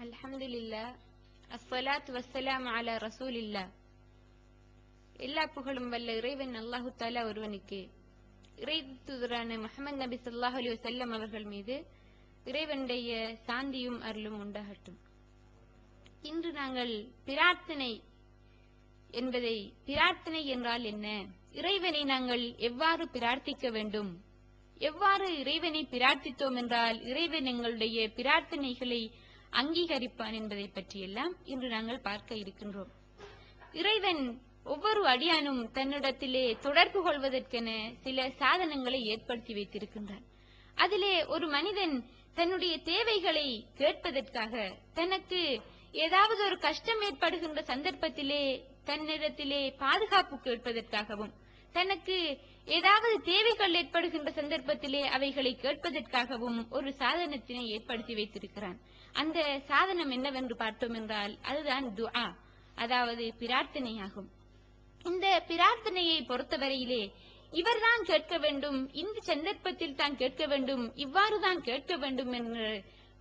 அல்ஹம்துலில்லாஹ் அஸ்ஸலாத்து வஸ்ஸலாமு அலா ரசூலில்லாஹ். எல்லா புகழும் வல்ல இறைவன் அல்லாஹு தஆலா ஒருவனுக்கு. இறை தூதரான முஹம்மது நபி ஸல்லல்லாஹு அலைஹி வஸல்லம் அவர்கள் மீது இறைவனுடைய சாந்தியும் அருளும் உண்டாகட்டும். இன்று நாங்கள் பிரார்த்தனை என்றால் என்ன, இறைவனை நாங்கள் எவ்வாறு பிரார்த்திக்க வேண்டும், எவ்வாறு இறைவனை பிரார்த்தித்தோம் என்றால் இறைவன் எங்களுடைய பிரார்த்தனைகளை அங்கீகரிப்பான் என்பதை பற்றியெல்லாம் இன்று நாங்கள் பார்க்க இருக்கின்றோம். இறைவன் ஒவ்வொரு அடியானும் தன்னிடத்திலே தொடர்பு கொள்வதற்கென சில சாதனங்களை ஏற்படுத்தி வைத்திருக்கின்றான். அதிலே ஒரு மனிதன் தன்னுடைய தேவைகளை கேட்பதற்காக, தனக்கு ஏதாவது ஒரு கஷ்டம் ஏற்படுகின்ற சந்தர்ப்பத்திலே தன்னிடத்திலே பாதுகாப்பு கேட்பதற்காகவும், தனக்கு ஏதாவது தேவைகள் ஏற்படுகின்ற சந்தர்ப்பத்திலே அவைகளை கேட்பதற்காகவும் ஒரு சாதனத்தினை ஏற்படுத்தி வைத்திருக்கிறான். அந்த சாதனம் என்னவென்று பார்த்தோம் என்றால் அதுதான் துஆ, அதாவது பிரார்த்தனையாகும். இந்த பிரார்த்தனையை பொறுத்தவரையிலே இவர்தான் கேட்க வேண்டும், இந்த சந்தர்ப்பத்தில் தான் கேட்க வேண்டும், இவ்வாறு தான் கேட்க வேண்டும் என்று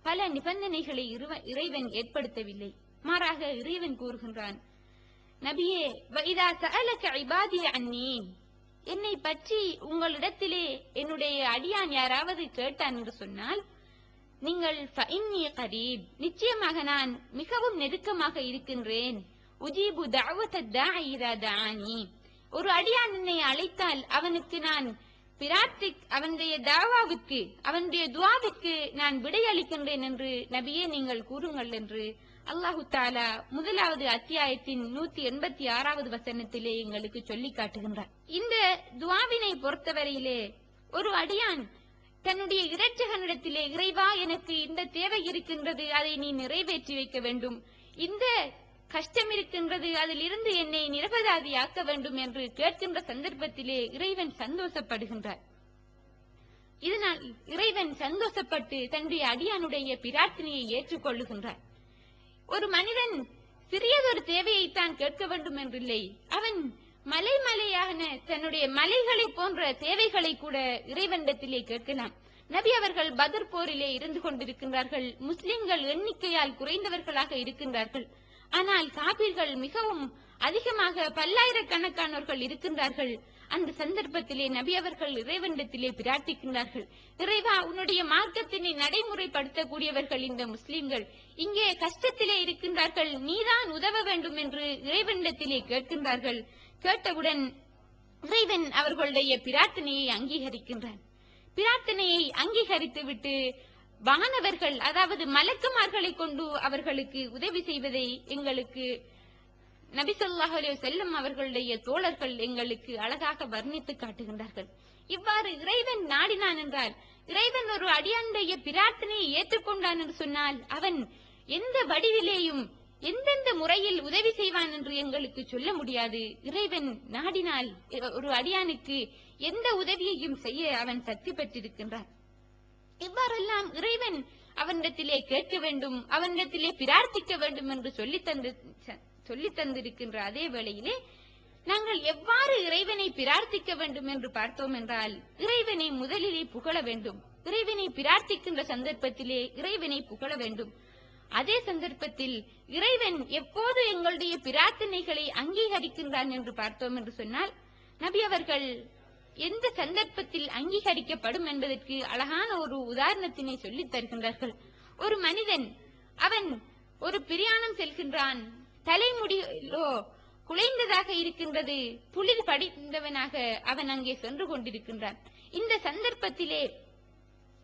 பல நிபந்தனைகளை இறைவன் ஏற்படுத்தவில்லை. மாறாக இறைவன் கூறுகின்றான், நபியே வஇதா சஅலக இபாதி அன்னி, என்னை பற்றி உங்களிடத்திலே என்னுடைய அடியான் யாராவது கேட்டான் என்று சொன்னால் நீங்கள் ஃபஇன்னி கரீப், நிச்சயமாக நான் மிகவும் நெருக்கமாக இருக்கின்றேன். உஜீபு தஅவத தாஇ இதா தஆனி, ஒரு அடியான் என்னை அழைத்தால் அவனுக்கு நான் அவனுடைய தாவாவிற்கு, அவனுடைய துஆவிற்கு நான் விடையளிக்கின்றேன் என்று நபியே நீங்கள் கூறுங்கள் என்று அல்லாஹு தஆலா முதலாவது அத்தியாயத்தின் 186வது வசனத்திலே எங்களுக்கு சொல்லி காட்டுகின்றார். இந்த துஆவினை பொறுத்தவரையிலே ஒரு அடியான் தன்னுடைய இரட்சகனிடத்திலே, இறைவா எனக்கு இந்த தேவை இருக்கின்றது, அதை நீ நிறைவேற்றி வைக்க வேண்டும், இந்த கஷ்டம் இருக்கின்றது, அதில் இருந்து என்னை நிரபராதியாக்க வேண்டும் என்று கேட்கின்ற சந்தர்ப்பத்திலே இறைவன் சந்தோஷப்படுகின்றார். இதனால் இறைவன் சந்தோஷப்பட்டு தன்னுடைய அடியானுடைய பிரார்த்தனையை ஏற்றுக்கொள்ளுகின்றார். ஒரு மனிதன் சிறியதொரு தேவையைத்தான் கேட்க வேண்டும் என்றில்லை, அவன் மலையாக தன்னுடைய மலைகளை போன்ற தேவைகளை கூட இறைவனிடத்திலே கேட்கலாம். நபி அவர்கள் பத்ர் போரிலே இருந்து கொண்டிருக்கின்றார்கள். முஸ்லிம்கள் எண்ணிக்கையால் குறைந்தவர்களாக இருக்கின்றார்கள். ஆனால் காபிர்கள் மிகவும் அதிகமாக பல்லாயிரக்கணக்கானவர்கள் இருக்கின்றார்கள். அந்த சந்தர்ப்பத்திலே நபி அவர்கள் இறைவனிடத்திலே பிரார்த்திக்கின்றார்கள், இறைவா உன்னுடைய மார்க்கத்தினை நடைமுறைப்படுத்தக்கூடியவர்கள் இந்த முஸ்லிம்கள் இங்கே கஷ்டத்திலே இருக்கின்றார்கள், நீதான் உதவ வேண்டும் என்று இறைவனிடத்திலே கேட்கின்றார்கள். கேட்டவுடன் இறைவன் அவர்களுடைய பிரார்த்தனையை அங்கீகரிக்கின்றான். பிரார்த்தனையை அங்கீகரித்து விட்டு வானவர்கள், அதாவது மலக்குமார்களை கொண்டு அவர்களுக்கு உதவி செய்வதை எங்களுக்கு நபி ஸல்லல்லாஹு அலைஹி வஸல்லம் அவர்களுடைய தோழர்கள் எங்களுக்கு அழகாக வர்ணித்து காட்டுகின்றார்கள். இவ்வாறு இறைவன் நாடினான் என்றால், இறைவன் ஒரு அடியானுடைய பிரார்த்தனையை ஏற்றுக்கொண்டான் என்று சொன்னால் அவன் எந்த வடிவிலேயும் எந்தெந்த முறையில் உதவி செய்வான் என்று எங்களுக்கு சொல்ல முடியாது. இறைவன் நாடினால் ஒரு அடியானுக்கு எந்த உதவியையும் செய்ய அவன் சக்தி பெற்றிருக்கின்றான். இவ்வாறெல்லாம் இறைவன் அவனிடத்திலே கேட்க வேண்டும், அவனிடத்திலே பிரார்த்திக்க வேண்டும் என்று சொல்லி தந்திருக்கின்ற அதே வேளையிலே நாங்கள் எவ்வாறு இறைவனை பிரார்த்திக்க வேண்டும் என்று பார்த்தோம் என்றால், இறைவனை முதலிலே புகழ வேண்டும். இறைவனை பிரார்த்திக்கின்ற சந்தர்ப்பத்திலே இறைவனை புகழ வேண்டும். அதே சந்தர்ப்பத்தில் இறைவன் எப்போது எங்களுடைய பிரார்த்தனைகளை அங்கீகரிக்கின்றான் என்று பார்த்தோம் என்று சொன்னால், நபி அவர்கள் எந்த சந்தர்ப்பத்தில் அங்கீகரிக்கப்படும் என்பதற்கு அழகான ஒரு உதாரணத்தினை சொல்லித் தருகின்றார்கள். ஒரு மனிதன் அவன் ஒரு பிரயாணம் செல்கின்றான், தலைமுடியோ குலைந்ததாக இருக்கின்றது, புலிர் படிந்தவனாக அவன் அங்கே சென்று கொண்டிருக்கின்றான். இந்த சந்தர்ப்பத்திலே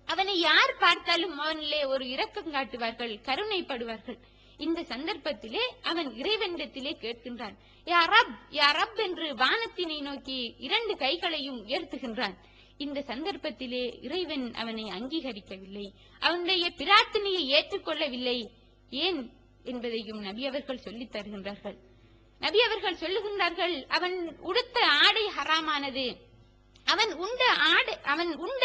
அவனை யார் பார்த்தாலும் அவனிலே ஒரு இரக்கம் காட்டுவார்கள், கருணைப்படுவார்கள். இந்த சந்தர்ப்பத்திலே அவன் இறைவனிடத்திலே கேட்கின்றான், யா ரப் யா ரப் என்று வானத்தினை நோக்கி 2 கைகளையும் உயர்த்துகின்றான். இந்த சந்தர்ப்பத்திலே இறைவன் அவனை அங்கீகரிக்கவில்லை, அவனுடைய பிரார்த்தனையை ஏற்றுக்கொள்ளவில்லை. ஏன் என்பதையும் நபி அவர்கள் சொல்லித் தருகின்றார்கள். நபி அவர்கள் சொல்லுகின்றார்கள், அவன் உடுத்த ஆடை ஹராமானது, அவன் உண்ட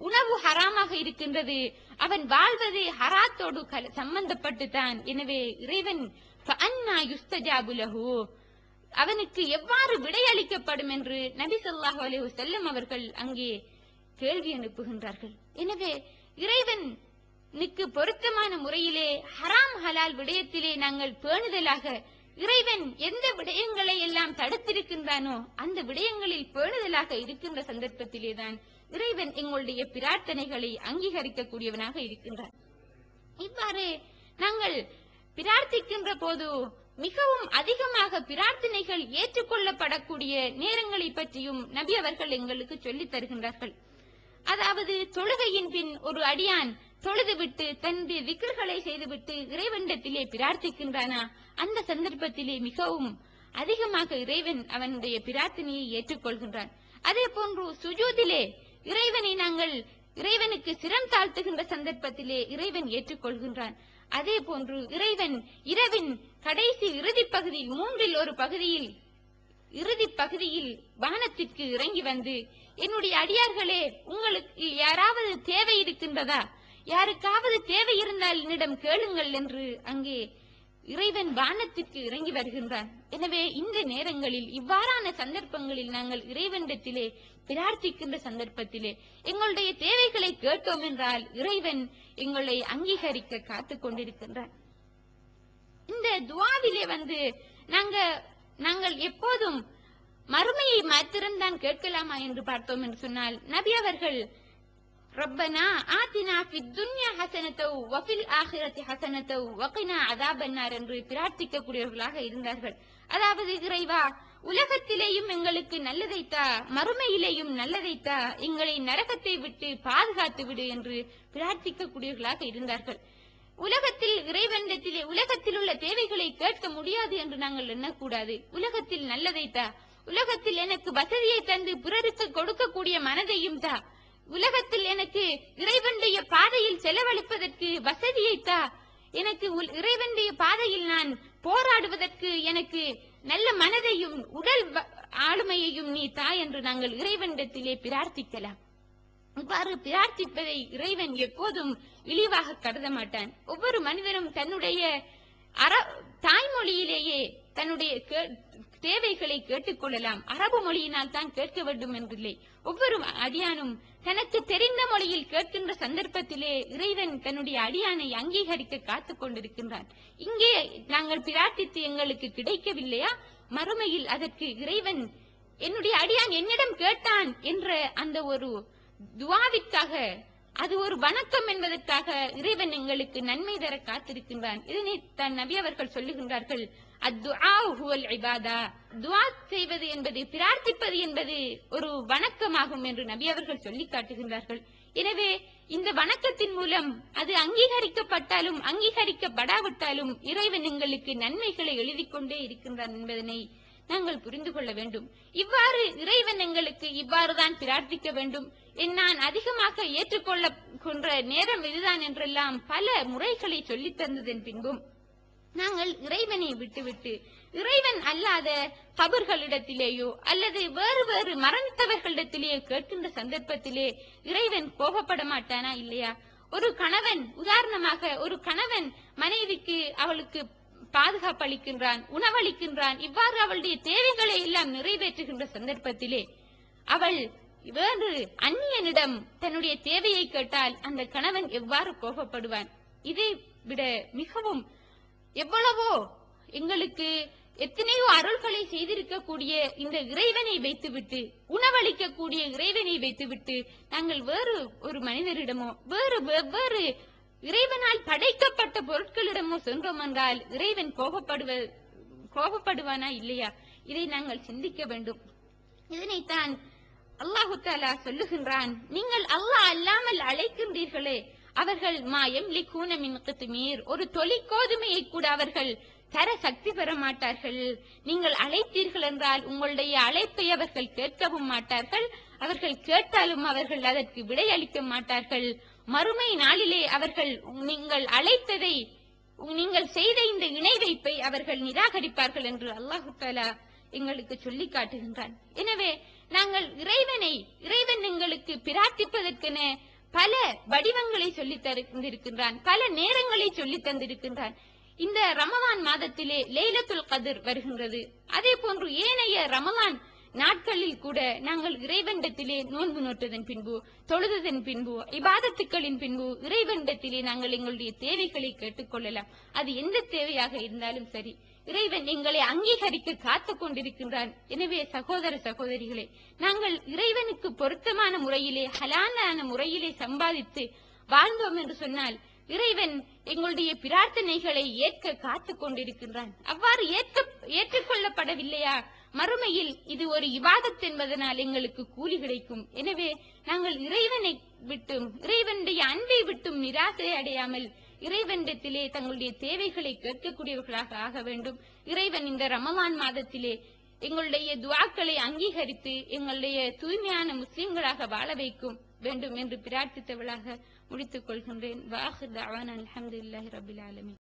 உணவு ஹராமாக இருக்கின்றது, அவன் வாழ்வது ஹராத்தோடு சம்பந்தப்பட்டுத்தான். எனவே இறைவன் ஃபஅன்னா யுஸ்தஜாபு லஹு, அவனுக்கு எவ்வாறு விடையளிக்கப்படும் என்று நபி ஸல்லல்லாஹு அலைஹி வஸல்லம் அவர்கள் அங்கே கேள்வி அனுப்புகின்றார்கள். எனவே இறைவன் பொருத்தமான முறையிலே ஹராம் ஹலால் விடயத்திலே நாங்கள் பேணுதலாக இறைவன் எந்த விடயங்களை எல்லாம் தடுத்திருக்கின்றானோ அந்த விடயங்களில் பேணுதலாக இருக்கின்ற சந்தர்ப்பத்திலேதான் இறைவன் எங்களுடைய பிரார்த்தனைகளை அங்கீகரிக்கக்கூடியவனாக இருக்கின்றான். இவ்வாறு நாங்கள் பிரார்த்திக்கின்ற போது மிகவும் அதிகமாக பிரார்த்தனைகள் ஏற்றுக்கொள்ளப்படக்கூடிய நேரங்களை பற்றியும் நபி அவர்கள் எங்களுக்கு சொல்லித் தருகின்றார்கள். அதாவது தொழுகையின் பின் ஒரு அடியான் தொழுதுவிட்டு தன்னுடைய விக்ர்களை செய்துவிட்டு இறைவனிடத்திலே பிரார்த்திக்கின்றானா, அந்த சந்தர்ப்பத்திலே மிகவும் அதிகமாக இறைவன் அவனுடைய பிரார்த்தனையை ஏற்றுக்கொள்கின்றான். அதே போன்று சுஜூதிலே இறைவனுக்கு சிரம் தாழ்த்துகின்ற சந்தர்ப்பத்திலே இறைவன் ஏற்றுக்கொள்கின்றான். அதே போன்று இறைவன் இரவின் கடைசி இறுதி பகுதியில், மூன்றில் ஒரு பகுதியில், இறுதி பகுதியில் வானத்திற்கு இறங்கி வந்து, என்னுடைய அடியார்களே, உங்களுக்கு யாராவது தேவை இருக்கின்றதா, யாருக்காவது தேவை இருந்தால் என்னிடம் கேளுங்கள் என்று அங்கே இறைவன் வானத்திற்கு இறங்கி வருகின்றான். எனவே இந்த நேரங்களில், இவ்வாறான சந்தர்ப்பங்களில் நாங்கள் இறைவனிடத்திலே பிரார்த்திக்கின்ற சந்தர்ப்பத்திலே எங்களுடைய தேவைகளை கேட்டோம் என்றால் இறைவன் எங்களை அங்கீகரிக்க காத்துக் கொண்டிருக்கின்றான். இந்த துஆவிலே நாங்கள் எப்போதும் மறுமையை மாத்திரம்தான் கேட்கலாமா என்று பார்த்தோம் என்று சொன்னால், நபி அவர்கள் ரப்பனா ஆத்தினா ஃபித் துன்யா ஹஸனத்தவ் வஃபில் ஆখিরাতি ஹஸனத்தவ் வகினா அஸாபன்னார் என்று பிரார்த்திக்கக்கூடியவர்களாக இருந்தார்கள். அதாவது, இறைவா, உலகத்திலேயும் எங்களுக்கு நல்லதைத்தா, மறுமையிலேயும் நல்லதைத்தா, எங்களை நரகத்தை விட்டு பாதுகாத்து விடு என்று பிரார்த்திக்கக்கூடியவர்களாக இருந்தார்கள். உலகத்தில் இறைவனிடத்திலே உலகத்தில் உள்ள தேவைகளை கேட்க முடியாது என்று நாங்கள் எண்ணக்கூடாது. உலகத்தில் நல்லதைத்தா, உலகத்தில் எனக்கு வசதியை தந்து பிறருக்கு கொடுக்கக்கூடிய மனதையும் தா, உலகத்தில் எனக்கு இறைவனுடைய பாதையில் செலவழிப்பதற்கு வசதியை தா, எனக்கு இறைவனுடைய பாதையில் நான் போராடுவதற்கு எனக்கு நல்ல மனதையும் உடல் ஆளுமையையும் நீ தா என்று நாங்கள் இறைவனிடத்திலே பிரார்த்திக்கலாம். இவ்வாறு பிரார்த்திப்பதை இறைவன் எப்போதும் இழிவாக கருத மாட்டான். ஒவ்வொரு மனிதனும் தன்னுடைய தாய்மொழியிலேயே தன்னுடைய தேவைகளை கேட்டுக்கொள்ளலாம். அரபு மொழியினால் தான் கேட்க வேண்டும் என்றில்லை. ஒவ்வொரு அடியானும் தனக்கு தெரிந்த மொழியில் கேட்கின்ற சந்தர்ப்பத்திலே இறைவன் தன்னுடைய அடியானை அங்கீகரிக்க காத்துக் கொண்டிருக்கின்றான். இங்கே நாங்கள் பிரார்த்தித்து எங்களுக்கு கிடைக்கவில்லையா, மறுமையில் அதற்கு இறைவன் என்னுடைய அடியான் என்னிடம் கேட்டான் என்ற அந்த ஒரு துஆவிற்காக, அது ஒரு வணக்கம் என்பதற்காக இறைவன் எங்களுக்கு நன்மை தர காத்திருக்கின்றான். இதனை தான் நபி அவர்கள் சொல்லுகின்றார்கள், அத்துஆ ஹுவல் இபாதா, துஆ செய்வது என்பது, பிரார்த்திப்பது என்பது ஒரு வணக்கமாகும் என்று நபி அவர்கள் சொல்லி காட்டுகின்றார்கள். எனவே இந்த வணக்கத்தின் மூலம் அது அங்கீகரிக்கப்பட்டாலும் அங்கீகரிக்கப்படாவிட்டாலும் இறைவன் எங்களுக்கு நன்மைகளை எழுதிக் கொண்டே இருக்கின்றான் என்பதனை நாங்கள் புரிந்து கொள்ள வேண்டும். இவ்வாறு இறைவன் எங்களுக்கு இவ்வாறுதான் பிரார்த்திக்க வேண்டும், நான் அதிகமாக ஏற்றுக்கொள்ள நேரம் இதுதான் என்றெல்லாம் பல முறைகளை சொல்லித் தந்ததன் பின்பும் நாங்கள் இறைவனை விட்டுவிட்டு இறைவன் அல்லாத கபர்களிடத்திலேயோ அல்லது வேறு வேறு மரணித்தவர்களிடத்திலேயோ கேட்கின்ற சந்தர்ப்பத்திலே இறைவன் கோபப்பட மாட்டானா இல்லையா? ஒரு கணவன், உதாரணமாக ஒரு கணவன் மனைவிக்கு அவளுக்கு பாதுகாப்பு அளிக்கின்றான், உணவளிக்கின்றான், இவ்வாறு அவளுடைய தேவைகளை எல்லாம் நிறைவேற்றுகின்ற சந்தர்ப்பத்திலே அவள் வேறு அந்நியனிடம் தன்னுடைய தேவையை கேட்டால் அந்த கணவன் எவ்வாறு கோபப்படுவான்? இதை விட மிகவும் எவ்வளவோ எங்களுக்கு எத்தனையோ அருள்களை செய்திருக்கக்கூடிய இந்த இறைவனை வைத்துவிட்டு, உணவளிக்கக்கூடிய இறைவனை வைத்துவிட்டு நாங்கள் வேறு ஒரு மனிதரிடமோ வெவ்வேறு இறைவனால் படைக்கப்பட்ட பொருட்களிடமோ சென்றோம் என்றால் இறைவன் கோபப்படுவானா இல்லையா? இதை நாங்கள் சிந்திக்க வேண்டும். இதனைத்தான் அல்லாஹு தஆலா சொல்லுகின்றான், நீங்கள் அல்லாஹ் அல்லாமல் அழைக்கின்றீர்களே, அவர்கள் மாயம் லிகூன மின் கித்மீர், ஒரு தொலி கோதுமையை கூட அவர்கள் தர சக்தி பெற மாட்டார்கள். நீங்கள் அழைத்தீர்கள் என்றால் உங்களுடைய அழைப்பை அவர்கள் கேட்கவும் மாட்டார்கள், அவர்கள் கேட்டாலும் அவர்கள் அதற்கு விடையளிக்க மாட்டார்கள். மறுமை நாளிலே அவர்கள் நீங்கள் அழைத்ததை, நீங்கள் செய்த இந்த இணை வைப்பை அவர்கள் நிராகரிப்பார்கள் என்று அல்லாஹு தஆலா எங்களுக்கு சொல்லி காட்டுகின்றான். எனவே நாங்கள் இறைவன் எங்களுக்கு பிரார்த்திப்பதற்கென பல வடிவங்களை சொல்லி தந்திருக்கின்றான், பல நேரங்களை சொல்லி தந்திருக்கின்றான். இந்த ரமலான் மாதத்திலே லைலத்துல் கத்ர் வருகின்றது. அதே போன்று ஏனைய ரமலான் நாட்களில் கூட நாங்கள் இறைவனிடத்திலே நோன்பு நோற்றதன் பின்பு, தொழுததன் பின்பு, இபாதத்துக்களின் பின்பு இறைவனிடத்திலே நாங்கள் எங்களுடைய தேவைகளை கேட்டுக்கொள்ளலாம். அது எந்த தேவையாக இருந்தாலும் சரி, இறைவன் எங்களை அங்கீகரிக்க காத்துக் கொண்டிருக்கின்றான். எனவே சகோதர சகோதரிகளே, நாங்கள் இறைவனுக்கு பொருத்தமான முறையிலே, ஹலாலான முறையிலே சம்பாதித்து வாழ்ந்தோம் என்று சொன்னால் இறைவன் எங்களுடைய பிரார்த்தனைகளை ஏற்க காத்துக் கொண்டிருக்கின்றான். அவ்வாறு ஏற்றுக்கொள்ளப்படவில்லையா, மறுமையில் இது ஒரு இபாதத் என்பதனால் எங்களுக்கு கூலி கிடைக்கும். எனவே நாங்கள் இறைவனை விட்டும், இறைவனுடைய அன்பை விட்டும் நிராசை அடையாமல் இறைவனிடத்திலே தங்களுடைய தேவைகளை கேட்கக்கூடியவர்களாக ஆக வேண்டும். இறைவன் இந்த ரமலான் மாதத்திலே எங்களுடைய துஆக்களை அங்கீகரித்து எங்களுடைய தூய்மையான முஸ்லிம்களாக வாழ வைக்கும் வேண்டும் என்று பிரார்த்தித்தவளாக முடித்துக் கொள்கின்றேன். வாஹிர் தஅவானா அல்ஹம்துலில்லாஹி ரப்பில் ஆலமீன்.